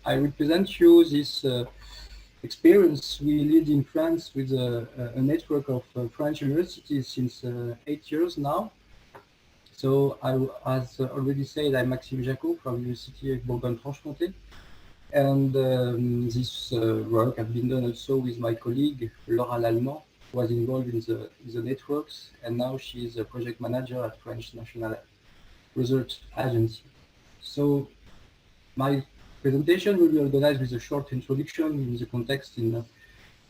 I will present you this experience we lead in France with a network of French universities since 8 years now. So, as already said, I'm Maxime Jacquot from University of Bourgogne-Franche-Comté. And this work has been done also with my colleague Laura Lallement, who was involved in the networks, and now she is a project manager at French National Research Agency. So my presentation will be organized with a short introduction in the context in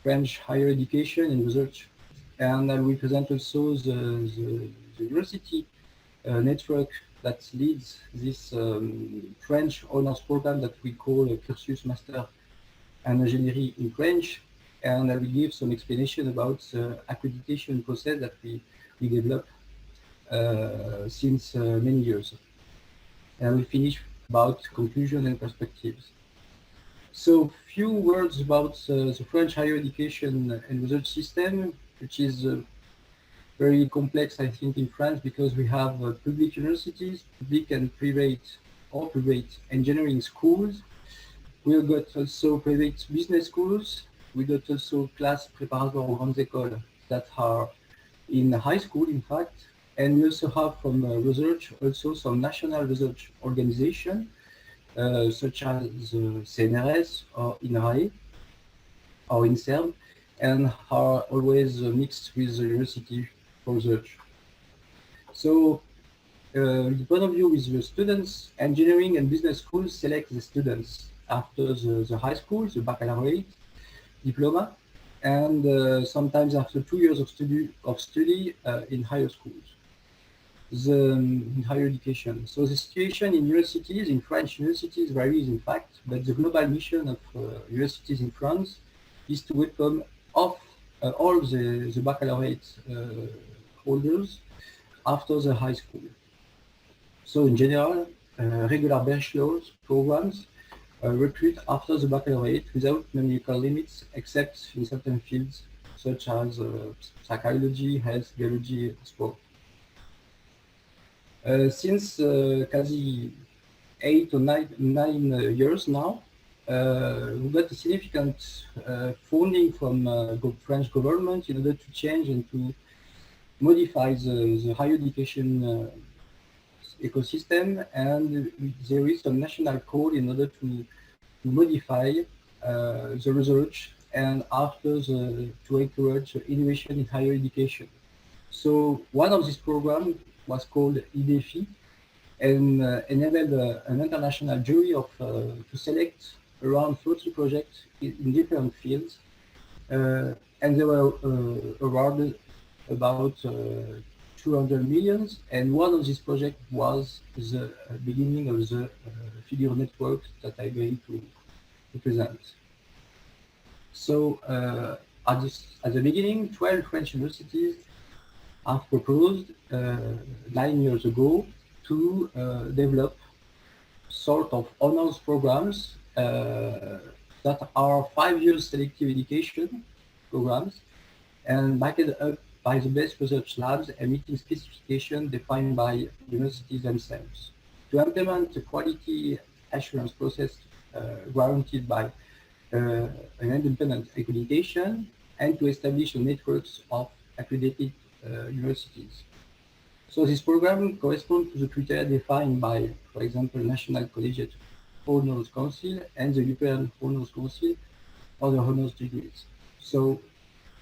French higher education and research, and I will present also the university network that leads this French honors program that we call a Cursus Master en Ingénierie in French, and I will give some explanation about the accreditation process that we developed since many years. And I will finish about conclusion and perspectives. So, few words about the French higher education and research system, which is very complex, I think, in France, because we have public universities, public and private engineering schools. We've got also private business schools. We got also class préparatoire aux grandes écoles that are in high school, in fact. And we also have from research also some national research organization, such as CNRS or EURACE or INSERM, and are always mixed with the university for research. So, the point of view with the students, engineering and business schools select the students after the high school, the baccalaureate diploma, and sometimes after 2 years of study in higher schools, in higher education. So the situation in universities, in French universities, varies in fact, but the global mission of universities in France is to welcome all the baccalaureate holders after the high school. So in general, regular bachelor's programs recruit after the baccalaureate without numerical limits, except in certain fields such as psychology, health, biology, sport. Since quasi 8 or 9 years now, we got a significant funding from the French government in order to change and to modify the higher education ecosystem, and there is a national call in order to modify the research and after to encourage innovation in higher education. So one of these programs was called IDEFI and enabled an international jury of to select around 30 projects in different fields, and they were awarded about 200 millions, and one of these projects was the beginning of the figure network that I'm going to present. So at the beginning, 12 French universities have proposed 9 years ago to develop sort of honors programs that are 5 years selective education programs and backed up by the best research labs and meeting specifications defined by universities themselves. To implement the quality assurance process guaranteed by an independent accreditation and to establish a network of accredited universities. So this program corresponds to the criteria defined by, for example, National Collegiate Honors Council and the European Honors Council for the honors degrees. So,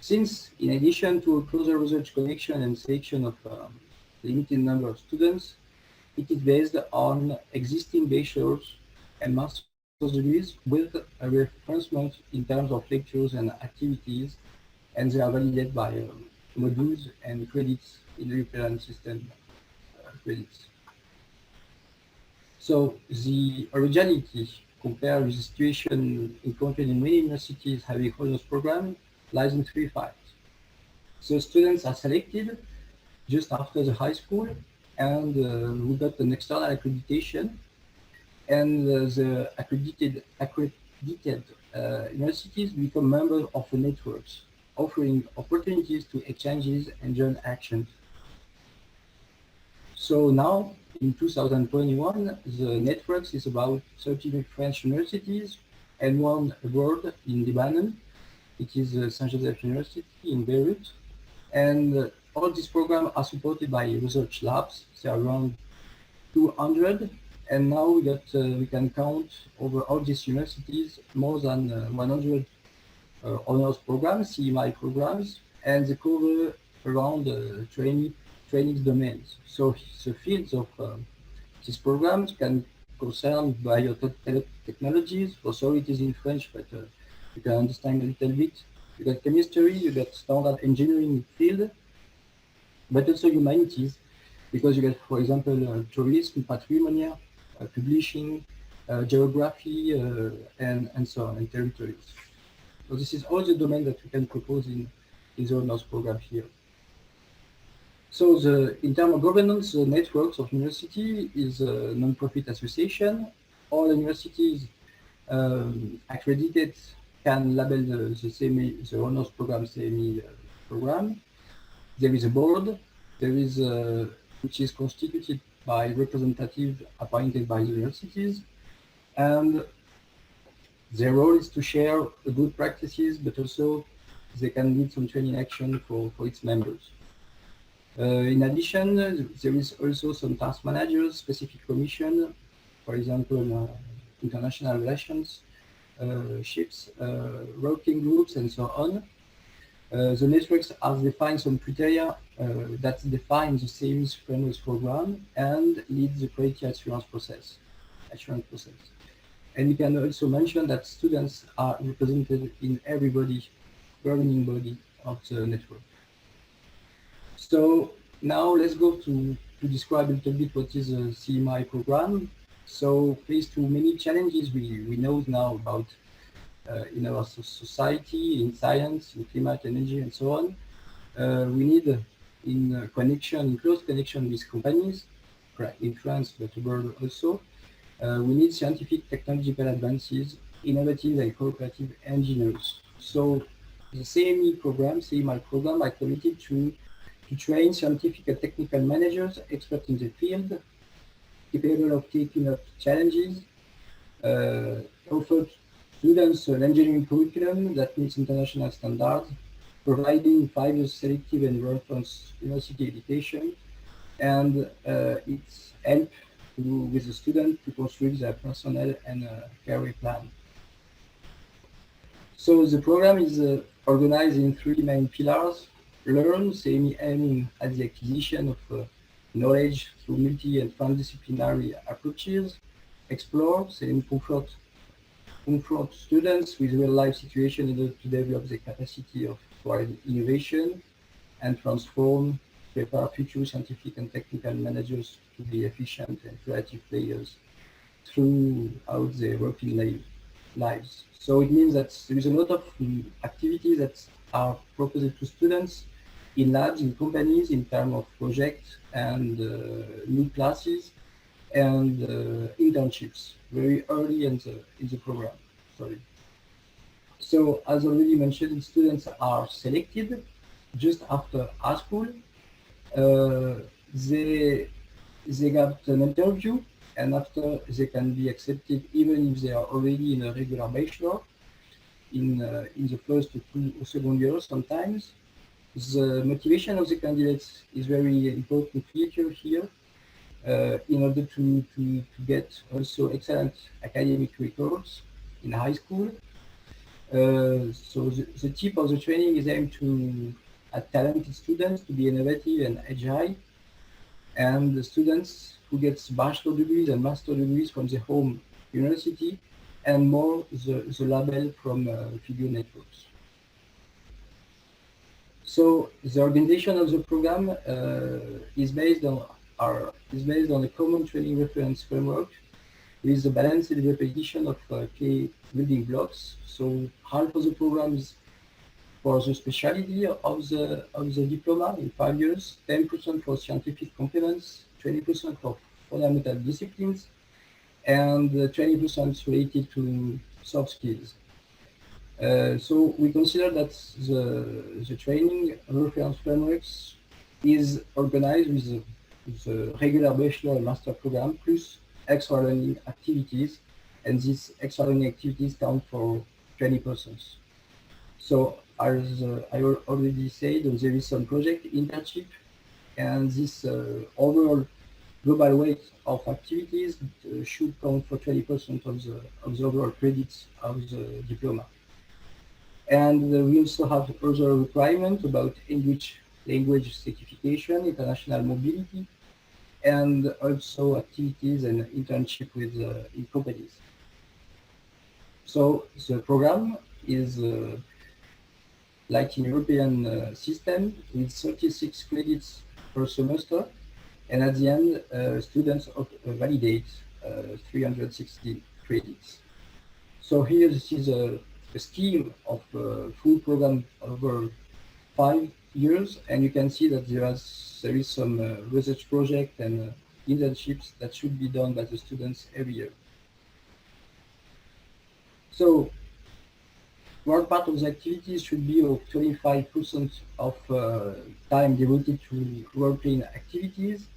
since in addition to a closer research connection and selection of limited number of students, it is based on existing bachelor's and master's degrees with a referencement in terms of lectures and activities, and they are validated by modules and credits in the European system credits. So the originality compared with the situation encountered in many universities having honors program lies in 3 facts. So students are selected just after the high school, and we got an external accreditation, and the accredited universities become members of the networks, offering opportunities to exchanges and joint actions. So now in 2021, the networks is about 30 French universities and one abroad in Lebanon. It is Saint Joseph University in Beirut. And all these programs are supported by research labs. There are around 200. And now we can count over all these universities more than 100 honors programs, CMI programs, and they cover around training domains. So the fields of these programs can concern biotechnologies, also it is in French, but you can understand a little bit. You got chemistry, you got standard engineering field, but also humanities, because you get, for example, tourism, patrimony, publishing, geography, and so on, and territories. So this is all the domain that we can propose in the honors program here. So in terms of governance, the networks of university is a non-profit association. All universities accredited can label the CMI, the honors program CMI program. There is a board, which is constituted by representatives appointed by the universities, and their role is to share good practices, but also they can lead some training action for its members. In addition, there is also some task managers, specific commission, for example, international relations, ships, working groups, and so on. The networks have defined some criteria that define the CMIs framework program and lead the quality assurance process. And we can also mention that students are represented in every governing body of the network. So now let's go to describe a little bit what is a CMI program. So faced to many challenges we know now about in our society, in science, in climate, energy, and so on. We need in close connection with companies, in France, but abroad also. We need scientific technological advances, innovative and cooperative engineers. So the CMI program are committed to train scientific and technical managers, experts in the field, capable of taking up challenges, offer students an engineering curriculum that meets international standards, providing 5 years selective and reference university education, and it's help with the student to construct their personnel and career plan. So the program is organized in 3 main pillars: learn, CMI aiming at the acquisition of knowledge through multi and transdisciplinary approaches; explore, CMI confront students with real-life situations in order to develop the capacity for innovation and transform, prepare future scientific and technical managers to be efficient and creative players throughout their working lives. So it means that there is a lot of activities that are proposed to students in labs, in companies, in terms of projects and new classes and internships very early in the program. So as already mentioned, students are selected just after high school. They got an interview, and after they can be accepted even if they are already in a regular bachelor in the first or second year sometimes. The motivation of the candidates is very important feature here in order to get also excellent academic records in high school. So the tip of the training is aimed at talented students to be innovative and agile, and the students who get bachelor degrees and master degrees from the home university, and more the label from figure networks. So the organization of the program is based on a common training reference framework with the balanced repetition of key building blocks. So half of the program is for the specialty of the diploma in 5 years, 10% for scientific competence, 20% for fundamental disciplines, and 20% related to soft skills. So we consider that the training reference frameworks is organized the regular bachelor and master program plus extra learning activities, and these extra learning activities count for 20%. So as I already said, there is some project internship, and this overall global weight of activities should count for 20% of the overall credits of the diploma. And we also have other requirements about English language certification, international mobility, and also activities and internship with in companies. So the program is like in European system with 36 credits per semester, and at the end, students validate 360 credits. So here this is a scheme of full program over 5 years, and you can see that there is some research project and internships that should be done by the students every year. So one part of the activities should be of 25% of time devoted to role-playing activities.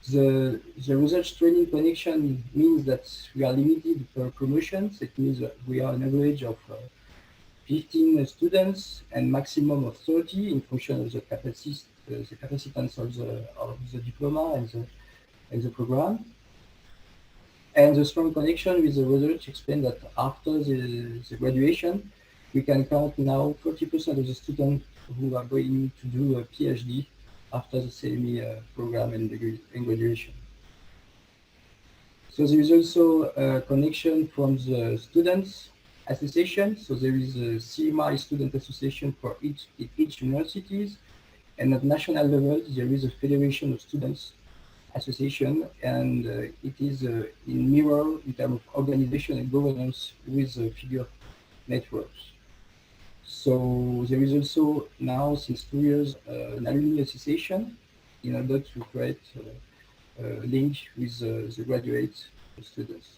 The research training connection means that we are limited per promotions. It means that we are an average of 15 students and maximum of 30 in function of the capacitance of the diploma and the program. And the strong connection with the research explains that after the graduation, we can count now 40% of the students who are going to do a PhD after the CMI program and graduation. So there is also a connection from the students association. So there is a CMI student association for each universities, and at national level there is a Federation of Students Association, and it is in mirror in terms of organization and governance with figure networks. So there is also now, since 2 years, an alumni association in order to create a link with the graduate students.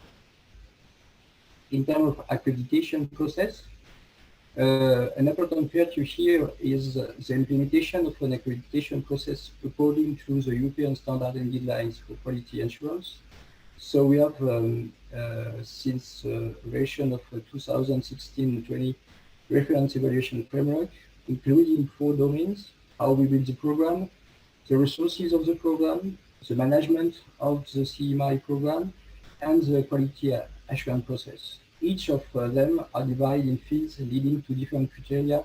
In terms of accreditation process, an important feature here is the implementation of an accreditation process according to the European standard and guidelines for quality assurance. So we have, since version of 2016-20, reference evaluation framework, including 4 domains: how we build the program, the resources of the program, the management of the CMI program, and the quality assurance process. Each of them are divided in fields leading to different criteria,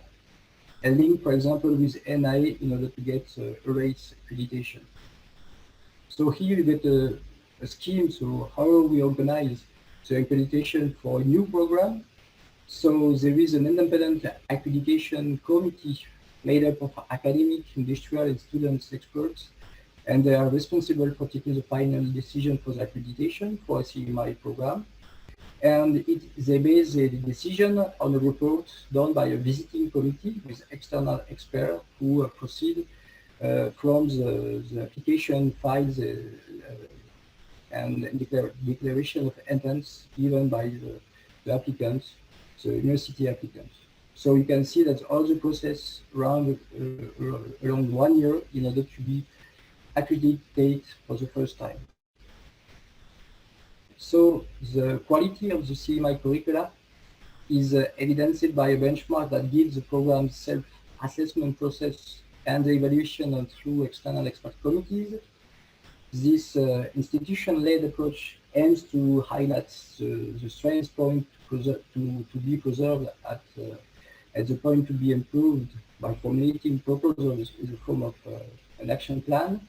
and linked, for example, with NIA in order to get EURACE accreditation. So here you get a scheme, so how we organize the accreditation for a new program. So there is an independent accreditation committee made up of academic, industrial, and students experts, and they are responsible for taking the final decision for the accreditation for a CMI program. And they base the decision on a report done by a visiting committee with external experts who proceed from the application files and declaration of intents given by the applicants, the university applicants. So you can see that all the process around 1 year in order to be accredited for the first time. So the quality of the CMI curricula is evidenced by a benchmark that gives the program's self-assessment process and the evaluation through external expert committees. This institution-led approach aims to highlight the strength point to be preserved at the point to be improved by formulating proposals in the form of an action plan.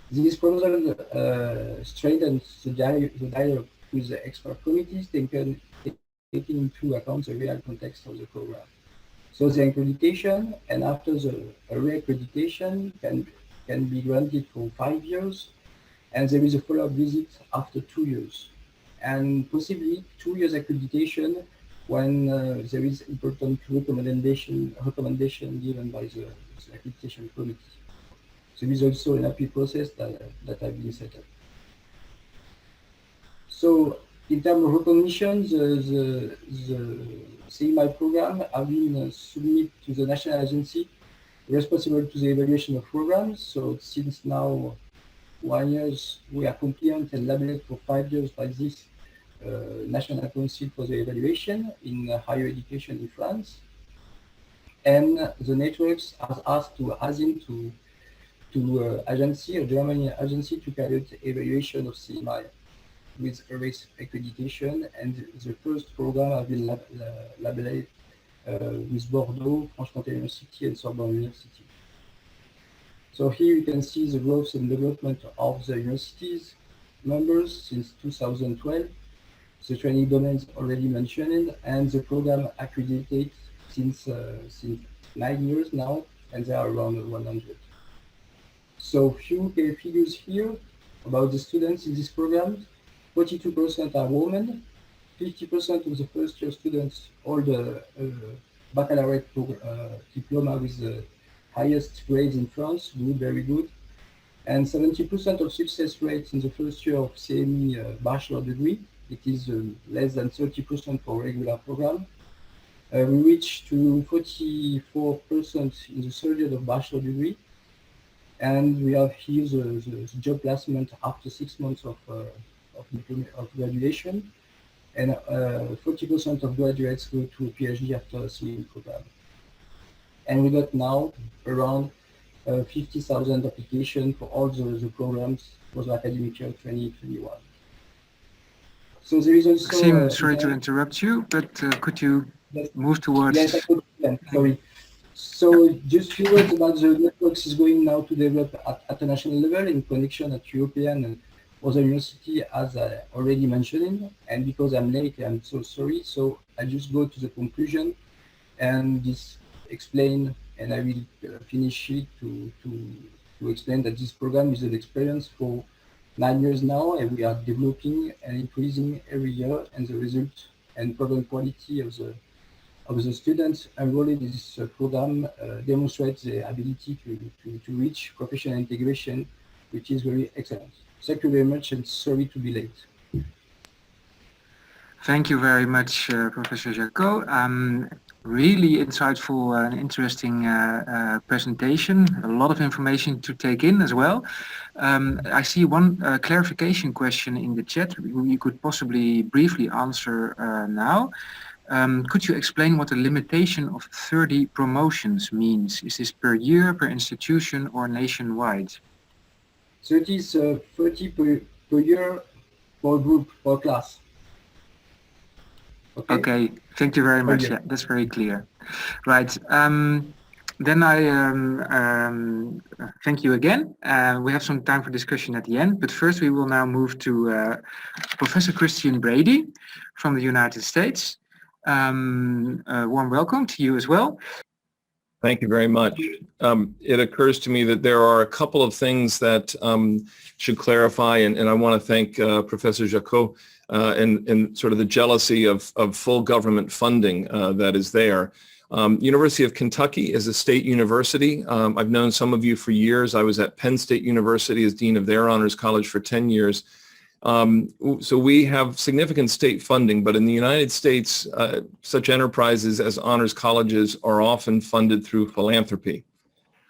This proposal strengthens the dialogue with the expert committees, taking into account the real context of the program. So the accreditation, and after the re-accreditation, can be granted for 5 years, and there is a follow-up visit after 2 years, and possibly 2 years accreditation when there is important recommendation given by the accreditation committee. There is also an API process that has been set up. So in terms of recognition, the CMI program have been submitted to the national agency responsible to the evaluation of programs. So since now 1 year, we are compliant and labeled for 5 years by this National Council for the Evaluation in higher education in France. And the networks are asked to ASIN to agency, a German agency, to carry out evaluation of CMI with EURACE accreditation, and the first program has been labeled with Bordeaux, Franche-Comté University, and Sorbonne University. So here you can see the growth and development of the universities members since 2012, the training domains already mentioned, and the program accredited since 9 years now, and they are around 100. So few figures here about the students in this program. 42% are women, 50% of the first year students hold a baccalaureate diploma with the highest grades in France, good, very good. And 70% of success rates in the first year of CMI bachelor degree. It is less than 30% for regular program. We reached to 44% in the third year of bachelor degree. And we have here the job placement after 6 months of graduation, and 40% of graduates go to a PhD after a CMI program. And we got now around 50,000 applications for all the programs for the academic year 2021. So there is also... Maxime, sorry to interrupt you, but could you move towards... Yes, I could. Sorry. So just few words about the networks is going now to develop at a national level in connection at European and other university, as I already mentioned. And because I'm late, I'm so sorry. So I just go to the conclusion and just explain, and I will finish it to explain that this program is an experience for 9 years now, and we are developing and increasing every year, and the result and program quality of the students enrolled in this program demonstrates the ability to reach professional integration, which is very excellent. Thank you very much, and sorry to be late. Thank you very much, Professor Jacquot. Really insightful and interesting presentation. A lot of information to take in as well. I see one clarification question in the chat you could possibly briefly answer now. Could you explain what the limitation of 30 promotions means? Is this per year, per institution, or nationwide? So it is 30 per year, per group, per class. Okay, thank you very much. Yeah, that's very clear. Right. Then I thank you again. We have some time for discussion at the end, but first we will now move to Professor Christian Brady from the United States. A warm welcome to you as well. Thank you very much. It occurs to me that there are a couple of things that should clarify, and I want to thank Professor Jacquot and sort of the jealousy of full government funding that is there. University of Kentucky is a state university. I've known some of you for years. I was at Penn State University as dean of their honors college for 10 years. So we have significant state funding, but in the United States, such enterprises as honors colleges are often funded through philanthropy.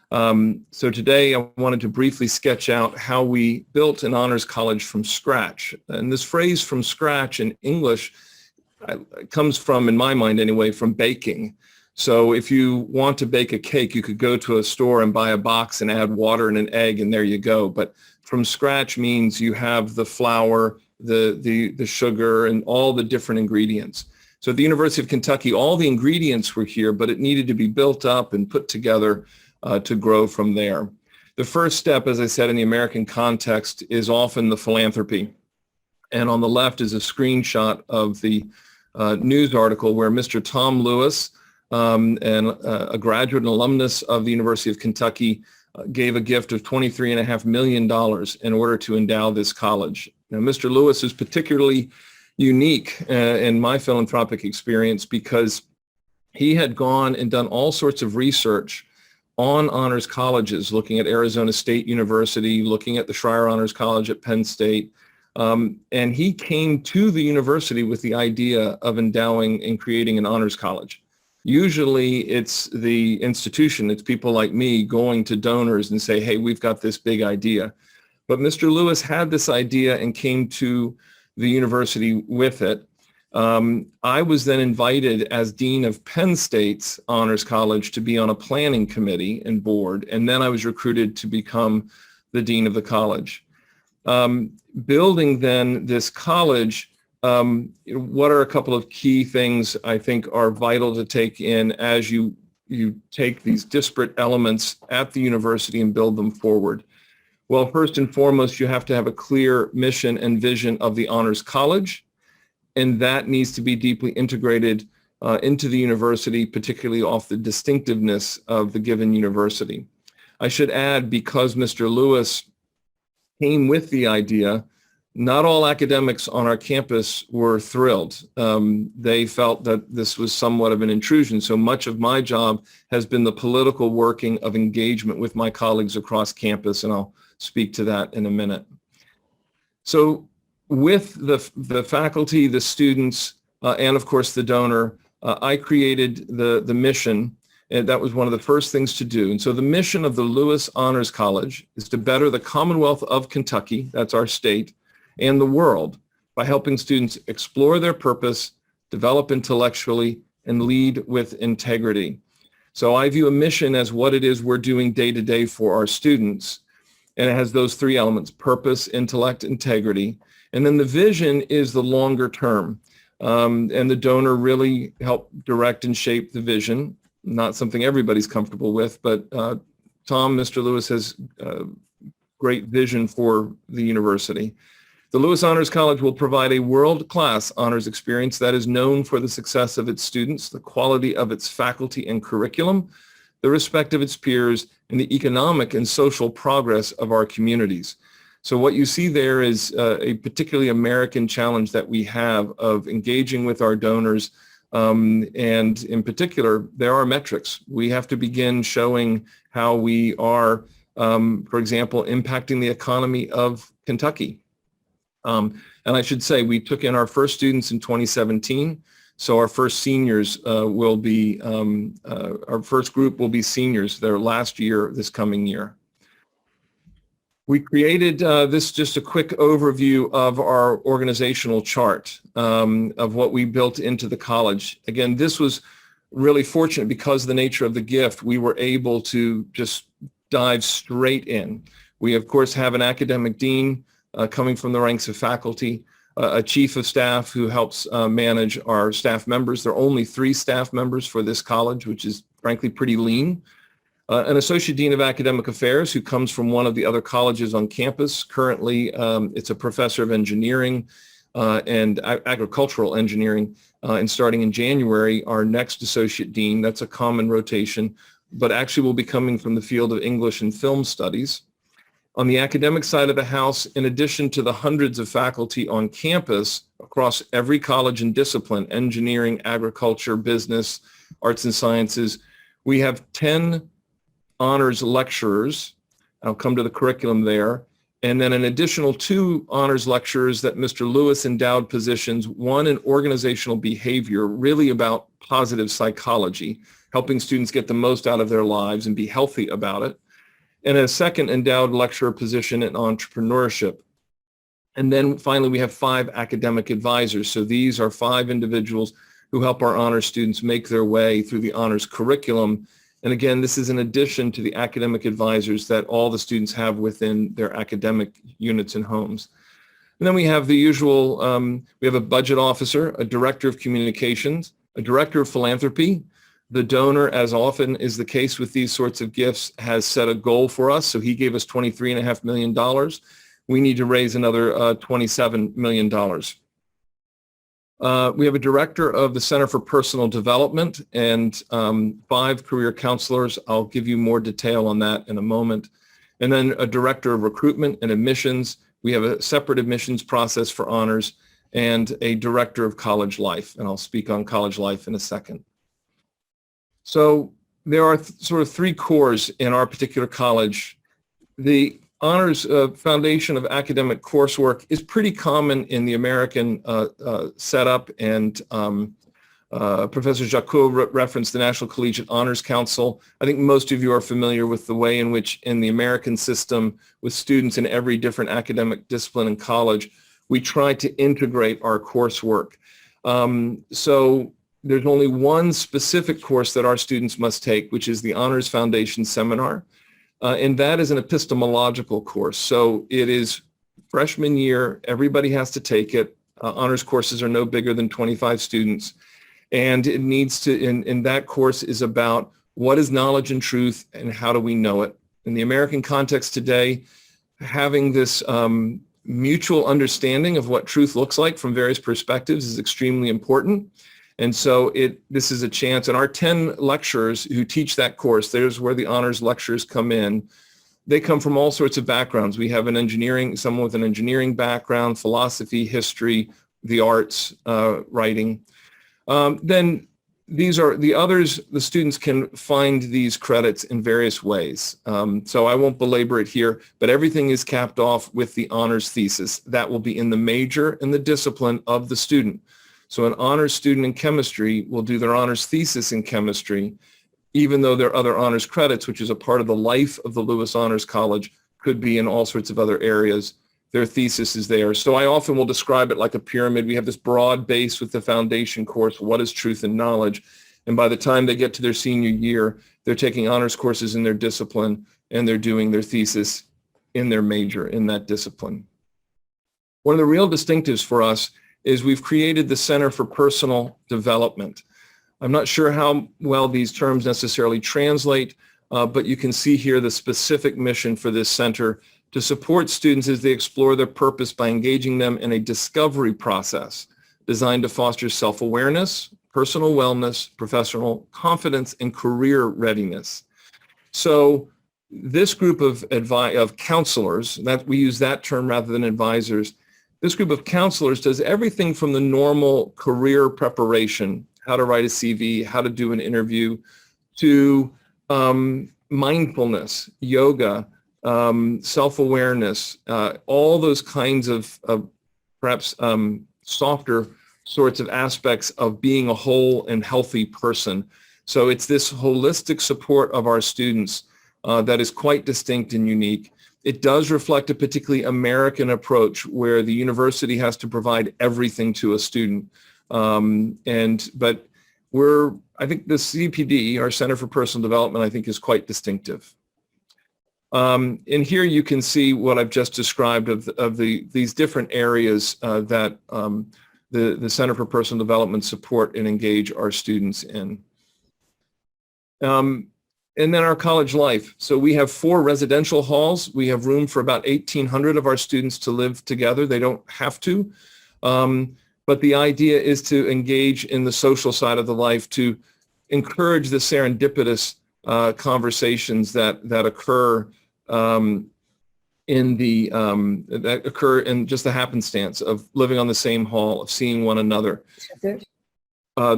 So today I wanted to briefly sketch out how we built an honors college from scratch. And this phrase "from scratch" in English comes from, in my mind anyway, from baking. So if you want to bake a cake, you could go to a store and buy a box and add water and an egg, and there you go. But from scratch means you have the flour, the sugar, and all the different ingredients. So at the University of Kentucky, all the ingredients were here, but it needed to be built up and put together to grow from there. The first step, as I said, in the American context is often the philanthropy. And on the left is a screenshot of the news article where Mr. Tom Lewis, and a graduate and alumnus of the University of Kentucky, gave a gift of $23.5 million in order to endow this college. Now, Mr. Lewis is particularly unique in my philanthropic experience because he had gone and done all sorts of research on honors colleges, looking at Arizona State University, looking at the Schreyer Honors College at Penn State. And he came to the university with the idea of endowing and creating an honors college. Usually it's the institution, it's people like me going to donors and say, hey, we've got this big idea. But Mr. Lewis had this idea and came to the university with it. I was then invited as Dean of Penn State's Honors College to be on a planning committee and board, and then I was recruited to become the Dean of the college. Building then this college, what are a couple of key things I think are vital to take in as you take these disparate elements at the university and build them forward? Well, first and foremost, you have to have a clear mission and vision of the Honors College, and that needs to be deeply integrated into the university, particularly off the distinctiveness of the given university. I should add, because Mr. Lewis came with the idea, not all academics on our campus were thrilled. They felt that this was somewhat of an intrusion. So much of my job has been the political working of engagement with my colleagues across campus, and I'll speak to that in a minute. So with the faculty, the students, and of course the donor, I created the mission, and that was one of the first things to do. And so the mission of the Lewis Honors College is to better the Commonwealth of Kentucky, that's our state, and the world by helping students explore their purpose, develop intellectually, and lead with integrity. So I view a mission as what it is we're doing day to day for our students. And it has those three elements: purpose, intellect, integrity. And then the vision is the longer term. And the donor really helped direct and shape the vision. Not something everybody's comfortable with, but Tom, Mr. Lewis, has great vision for the university. The Lewis Honors College will provide a world-class honors experience that is known for the success of its students, the quality of its faculty and curriculum, the respect of its peers, and the economic and social progress of our communities. So what you see there is a particularly American challenge that we have of engaging with our donors, and in particular, there are metrics. We have to begin showing how we are, for example, impacting the economy of Kentucky. And I should say, we took in our first students in 2017. So our first seniors will be, our first group will be seniors their last year this coming year. We created this, just a quick overview of our organizational chart of what we built into the college. Again, this was really fortunate because of the nature of the gift. We were able to just dive straight in. We, of course, have an academic dean coming from the ranks of faculty, a chief of staff who helps manage our staff members. There are only 3 staff members for this college, which is frankly pretty lean. An associate dean of academic affairs who comes from one of the other colleges on campus. Currently, it's a professor of engineering and agricultural engineering. And starting in January, our next associate dean, that's a common rotation, but actually will be coming from the field of English and film studies. On the academic side of the house, in addition to the hundreds of faculty on campus across every college and discipline, engineering, agriculture, business, arts and sciences, we have 10 honors lecturers. I'll come to the curriculum there. And then an additional 2 honors lecturers that Mr. Lewis endowed positions, one in organizational behavior, really about positive psychology, helping students get the most out of their lives and be healthy about it. And a second endowed lecturer position in entrepreneurship. And then finally, we have 5 academic advisors. So these are 5 individuals who help our honors students make their way through the honors curriculum. And again, this is in addition to the academic advisors that all the students have within their academic units and homes. And then we have the usual, we have a budget officer, a director of communications, a director of philanthropy. The donor, as often is the case with these sorts of gifts, has set a goal for us. So he gave us $23.5 million. We need to raise another $27 million. We have a director of the Center for Personal Development and 5 career counselors. I'll give you more detail on that in a moment. And then a director of recruitment and admissions. We have a separate admissions process for honors and a director of college life. And I'll speak on college life in a second. So there are sort of 3 cores in our particular college. The honors foundation of academic coursework is pretty common in the American setup, and Professor Jacquot referenced the National Collegiate Honors Council. I think most of you are familiar with the way in which in the American system, with students in every different academic discipline in college, we try to integrate our coursework. So there's only one specific course that our students must take, which is the Honors Foundation Seminar. And that is an epistemological course. So it is freshman year, everybody has to take it. Honors courses are no bigger than 25 students. And it needs to, in that course is about what is knowledge and truth and how do we know it. In the American context today, having this mutual understanding of what truth looks like from various perspectives is extremely important. And so this is a chance, and our 10 lecturers who teach that course, there's where the honors lectures come in. They come from all sorts of backgrounds. We have someone with an engineering background, philosophy, history, the arts, writing. Then these are the others, the students can find these credits in various ways. So I won't belabor it here, but everything is capped off with the honors thesis. That will be in the major and the discipline of the student. So an honors student in chemistry will do their honors thesis in chemistry, even though there are other honors credits, which is a part of the life of the Lewis Honors College, could be in all sorts of other areas. Their thesis is there. So I often will describe it like a pyramid. We have this broad base with the foundation course, what is truth and knowledge? And by the time they get to their senior year, they're taking honors courses in their discipline and they're doing their thesis in their major in that discipline. One of the real distinctives for us is we've created the Center for Personal Development. I'm not sure how well these terms necessarily translate, but you can see here the specific mission for this center to support students as they explore their purpose by engaging them in a discovery process designed to foster self-awareness, personal wellness, professional confidence, and career readiness. So this group of counselors, that we use that term rather than advisors, this group of counselors does everything from the normal career preparation, how to write a CV, how to do an interview, to mindfulness, yoga, self-awareness, all those kinds of perhaps softer sorts of aspects of being a whole and healthy person. So it's this holistic support of our students that is quite distinct and unique. It does reflect a particularly American approach where the university has to provide everything to a student. But I think the CPD, our Center for Personal Development, I think is quite distinctive. And here you can see what I've just described of these different areas that the Center for Personal Development support and engage our students in. And then our college life. So we have 4 residential halls. We have room for about 1,800 of our students to live together. They don't have to. But the idea is to engage in the social side of the life, to encourage the serendipitous conversations that occur in just the happenstance of living on the same hall, of seeing one another.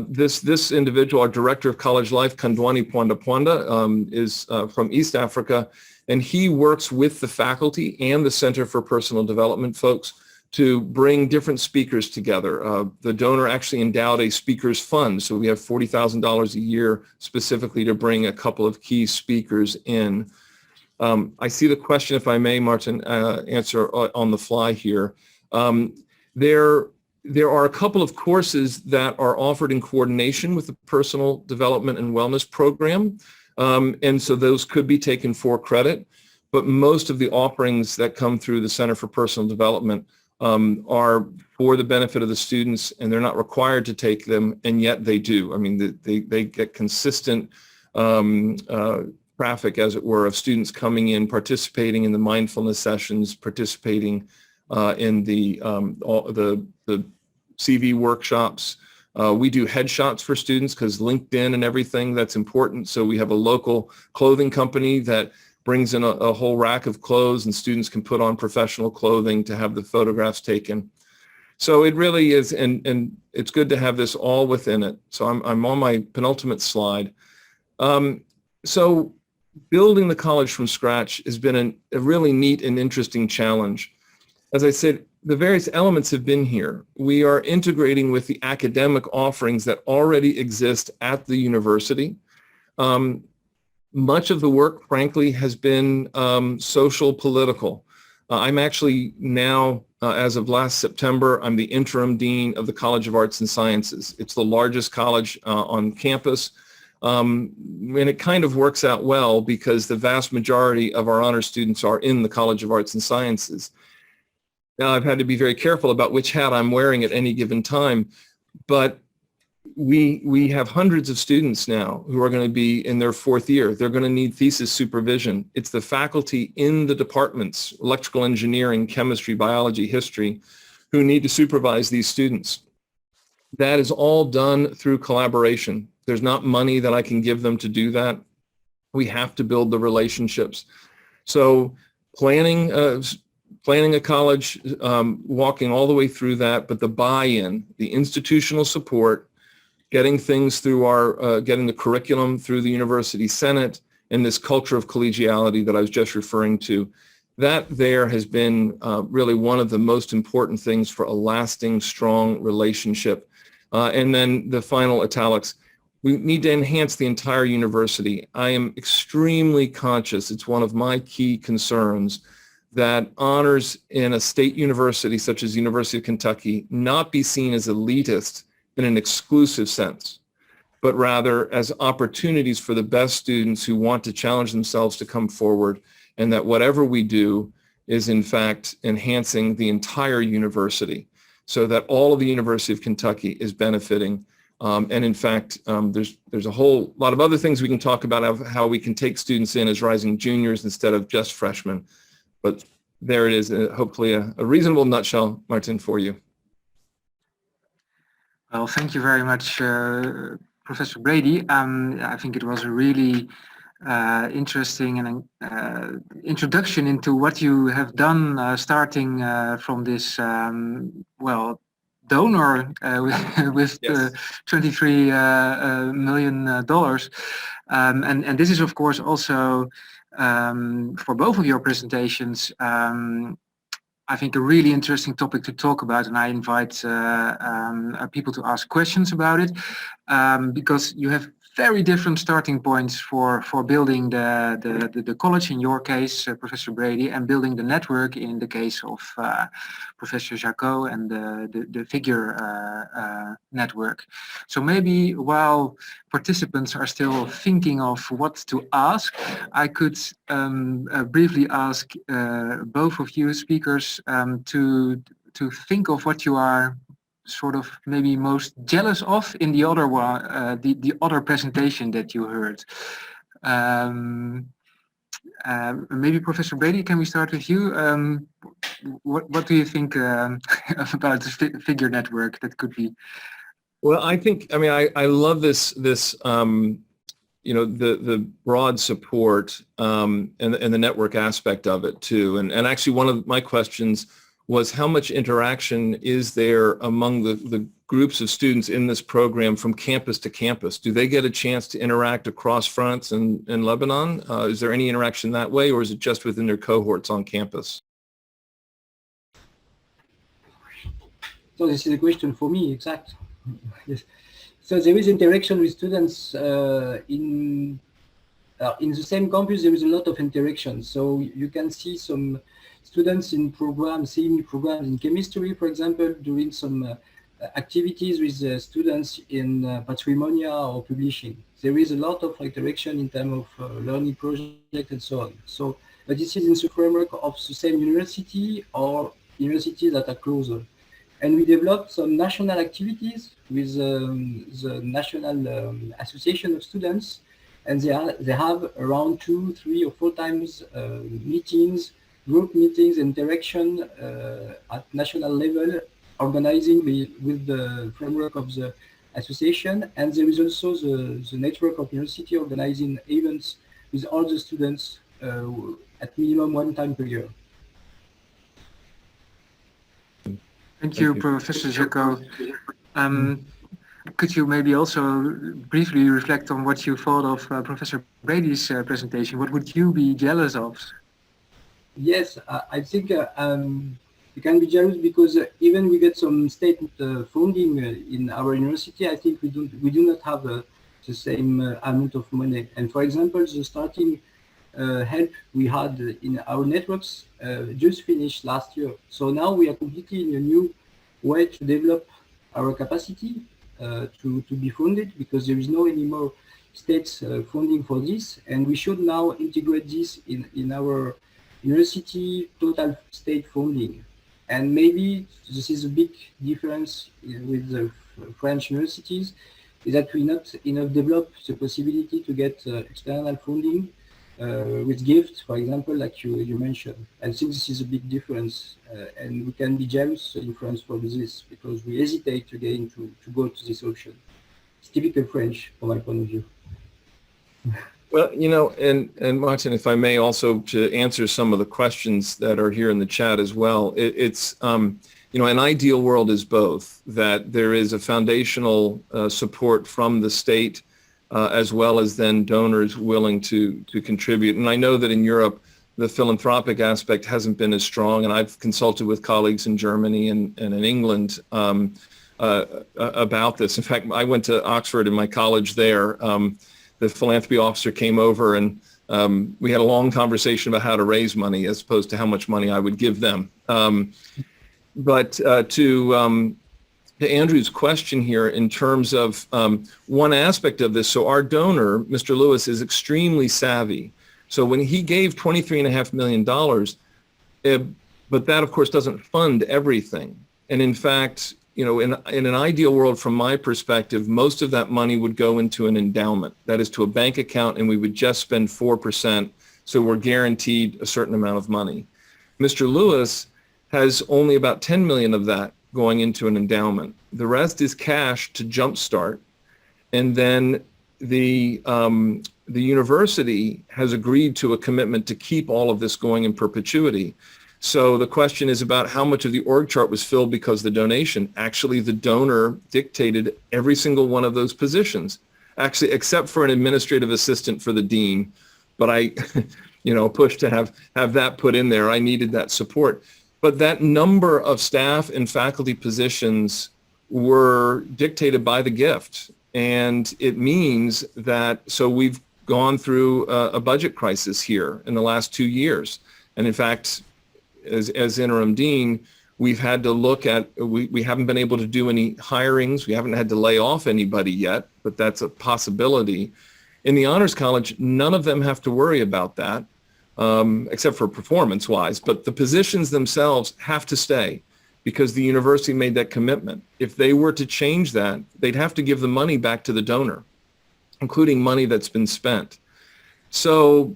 This individual, our director of college life, Kandwani Pwanda, is from East Africa, and he works with the faculty and the Center for Personal Development folks to bring different speakers together. The donor actually endowed a speakers fund, so we have $40,000 a year specifically to bring a couple of key speakers in. I see the question, if I may, Martin, answer on the fly here. There are a couple of courses that are offered in coordination with the Personal Development and Wellness Program, and so those could be taken for credit, but most of the offerings that come through the Center for Personal Development are for the benefit of the students, and they're not required to take them, and yet they do. I mean, they get consistent traffic, as it were, of students coming in, participating in the mindfulness sessions, participating in the CV workshops. We do headshots for students because LinkedIn and everything, that's important. So we have a local clothing company that brings in a whole rack of clothes, and students can put on professional clothing to have the photographs taken. So it really is, and it's good to have this all within it. So I'm on my penultimate slide. So building the college from scratch has been a really neat and interesting challenge. As I said, the various elements have been here. We are integrating with the academic offerings that already exist at the university. Much of the work, frankly, has been social, political. I'm actually now, as of last September, I'm the interim dean of the College of Arts and Sciences. It's the largest college on campus. And it kind of works out well because the vast majority of our honor students are in the College of Arts and Sciences. Now, I've had to be very careful about which hat I'm wearing at any given time, but we have hundreds of students now who are going to be in their fourth year. They're going to need thesis supervision. It's the faculty in the departments, electrical engineering, chemistry, biology, history, who need to supervise these students. That is all done through collaboration. There's not money that I can give them to do that. We have to build the relationships. So planning a college, walking all the way through that, but the buy-in, the institutional support, getting things through getting the curriculum through the University Senate, and this culture of collegiality that I was just referring to, that there has been really one of the most important things for a lasting, strong relationship. And then the final italics, we need to enhance the entire university. I am extremely conscious, it's one of my key concerns, that honors in a state university such as the University of Kentucky not be seen as elitist in an exclusive sense, but rather as opportunities for the best students who want to challenge themselves to come forward, and that whatever we do is in fact enhancing the entire university so that all of the University of Kentucky is benefiting. And in fact, there's a whole lot of other things we can talk about of how we can take students in as rising juniors instead of just freshmen. But there it is, hopefully a reasonable nutshell, Martin, for you. Well, thank you very much, Professor Brady. I think it was a really interesting and introduction into what you have done, starting from this, well, donor with Yes. $23 million. And this is, of course, also for both of your presentations, I think a really interesting topic to talk about, and I invite people to ask questions about it, because you have very different starting points for building the college, in your case, Professor Brady, and building the network in the case of Professor Jacquot and the figure network. So maybe while participants are still thinking of what to ask, I could briefly ask both of you speakers to think of what you are sort of maybe most jealous of in the other one, the other presentation that you heard. Maybe Professor Brady, can we start with you? What do you think about the figure network that could be? Well, I think, I mean, I love this you know, the broad support and the network aspect of it too. And actually one of my questions was how much interaction is there among the groups of students in this program from campus to campus? Do they get a chance to interact across fronts in Lebanon? Is there any interaction that way, or is it just within their cohorts on campus? So this is a question for me, exact. Yes. So there is interaction with students in the same campus. There is a lot of interaction. So you can see some students in programs, CMI programs in chemistry, for example, doing some activities with students in patrimonia or publishing. There is a lot of interaction in terms of learning project and so on. So, but this is in the framework of the same university or universities that are closer. And we developed some national activities with the National Association of Students, and they have around 2, 3, or 4 times meetings, group meetings, interaction at national level, organizing with the framework of the association. And there is also the network of university organizing events with all the students at minimum 1 time per year. Thank you, Professor Jacquot. Could you maybe also briefly reflect on what you thought of Professor Brady's presentation? What would you be jealous of? Yes, I think we can be jealous because even we get some state funding in our university, I think we do not have the same amount of money. And for example, the starting help we had in our networks just finished last year. So now we are completely in a new way to develop our capacity to be funded, because there is no anymore state funding for this, and we should now integrate this in our university total state funding. And maybe this is a big difference with the French universities, is that we not enough develop the possibility to get external funding with gifts, for example, like you mentioned. I think this is a big difference, and we can be jealous in France for this, because we hesitate again to go to this option. It's typical French from my point of view. Well, you know, and Martin, if I may also to answer some of the questions that are here in the chat as well, it's, you know, an ideal world is both, that there is a foundational support from the state as well as then donors willing to contribute. And I know that in Europe, the philanthropic aspect hasn't been as strong, and I've consulted with colleagues in Germany and in England about this. In fact, I went to Oxford in my college there. The philanthropy officer came over and we had a long conversation about how to raise money as opposed to how much money I would give them. But to Andrew's question here in terms of one aspect of this, so our donor, Mr. Lewis, is extremely savvy. So when he gave $23.5 million, but that of course doesn't fund everything. And in fact, you know, in an ideal world, from my perspective, most of that money would go into an endowment, that is to a bank account, and we would just spend 4%. So we're guaranteed a certain amount of money. Mr. Lewis has only about 10 million of that going into an endowment. The rest is cash to jumpstart. And then the university has agreed to a commitment to keep all of this going in perpetuity. So the question is about how much of the org chart was filled because the donation. Actually, the donor dictated every single one of those positions, actually, except for an administrative assistant for the dean. But I, you know, pushed to have that put in there. I needed that support. But that number of staff and faculty positions were dictated by the gift. And it means that, so we've gone through a budget crisis here in the last 2 years. And in fact, as interim dean, we've had to look at, we haven't been able to do any hirings. We haven't had to lay off anybody yet, but that's a possibility. In the Honors College, none of them have to worry about that, except for performance-wise. But the positions themselves have to stay because the university made that commitment. If they were to change that, they'd have to give the money back to the donor, including money that's been spent. So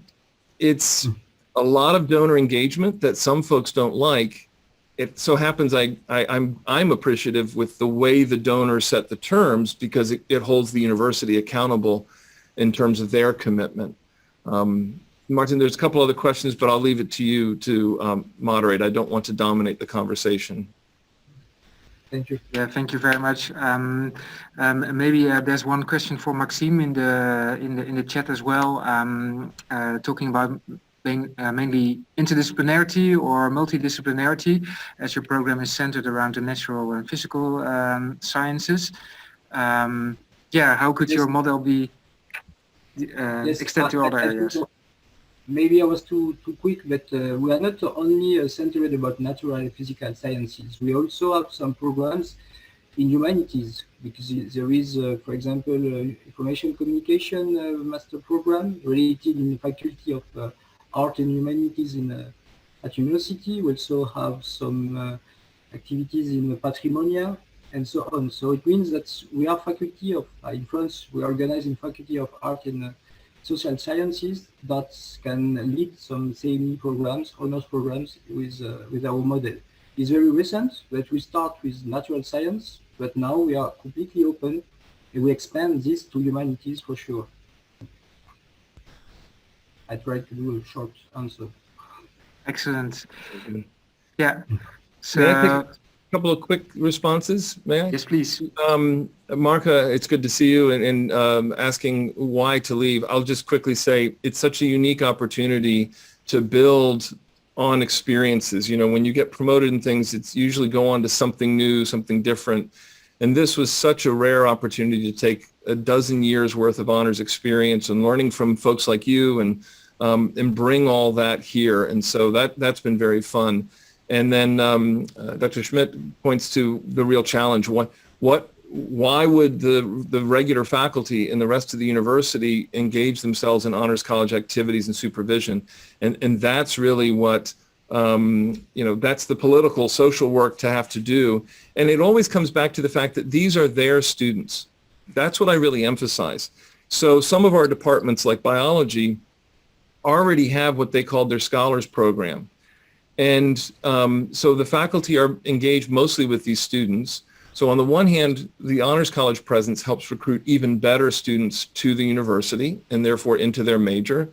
it's a lot of donor engagement that some folks don't like. It so happens I'm appreciative with the way the donors set the terms because it holds the university accountable in terms of their commitment. Martin, there's a couple other questions, but I'll leave it to you to moderate. I don't want to dominate the conversation. Thank you. Yeah, thank you very much. Maybe there's one question for Maxime in the chat as well, talking about being mainly interdisciplinarity or multidisciplinarity, as your program is centered around the natural and physical sciences. Yeah, how could your model be extended to other areas? Maybe I was too quick, but we are not only centered about natural and physical sciences. We also have some programs in humanities, because there is, for example, information communication master program related in the Faculty of Art and Humanities at university. We also have some activities in patrimonia and so on. So it means that we are faculty of, in France, we are organized in Faculty of Art and Social Sciences that can lead some CMI programs, honors programs with our model. It's very recent, but we start with natural science, but now we are completely open and we expand this to humanities for sure. I tried to do a short answer. Excellent. Yeah. So, may I take a couple of quick responses? May I? Yes, please. Marka, it's good to see you, and asking why to leave. I'll just quickly say it's such a unique opportunity to build on experiences. You know, when you get promoted in things, it's usually go on to something new, something different. And this was such a rare opportunity to take a dozen years worth of honors experience and learning from folks like you and bring all that here. And so that's been very fun. And then Dr. Schmidt points to the real challenge. Why would the regular faculty and the rest of the university engage themselves in honors college activities and supervision? And that's really what, that's the political, social work to have to do. And it always comes back to the fact that these are their students. That's what I really emphasize. So some of our departments like biology already have what they call their scholars program. And so the faculty are engaged mostly with these students. So on the one hand, the Honors College presence helps recruit even better students to the university and therefore into their major.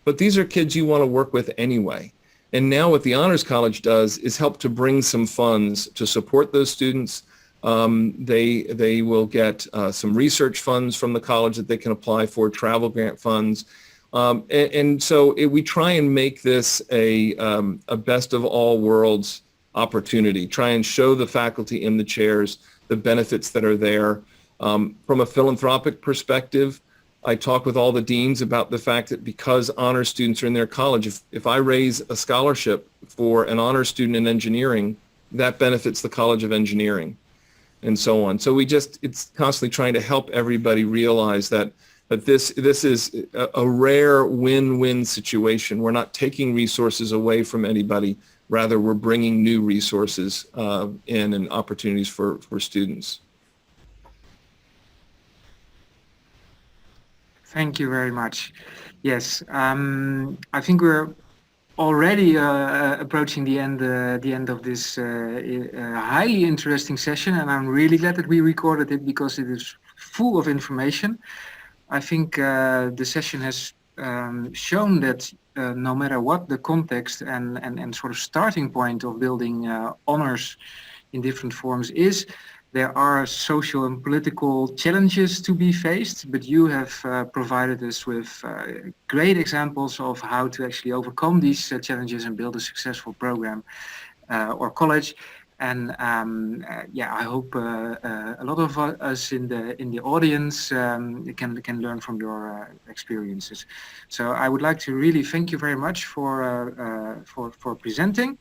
But these are kids you want to work with anyway. And now what the Honors College does is help to bring some funds to support those students. They will get some research funds from the college that they can apply for, travel grant funds. And so we try and make this a best of all worlds opportunity, try and show the faculty in the chairs the benefits that are there. From a philanthropic perspective, I talk with all the deans about the fact that because honor students are in their college, if I raise a scholarship for an honor student in engineering, that benefits the College of Engineering and so on. So it's constantly trying to help everybody realize that this is a rare win-win situation. We're not taking resources away from anybody. Rather, we're bringing new resources in and opportunities for students. Thank you very much. Yes, I think we're already approaching the end of this highly interesting session, and I'm really glad that we recorded it because it is full of information. I think the session has shown that no matter what the context and sort of starting point of building honors in different forms is, there are social and political challenges to be faced, but you have provided us with great examples of how to actually overcome these challenges and build a successful program or college. And I hope a lot of us in the audience can learn from your experiences. So I would like to really thank you very much for presenting,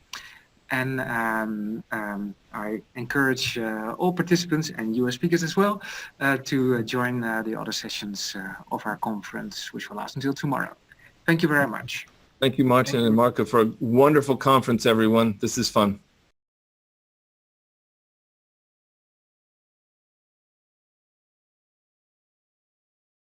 and I encourage all participants and you as speakers as well to join the other sessions of our conference, which will last until tomorrow. Thank you very much. Thank you, Martin and Marco, for a wonderful conference, everyone. This is fun.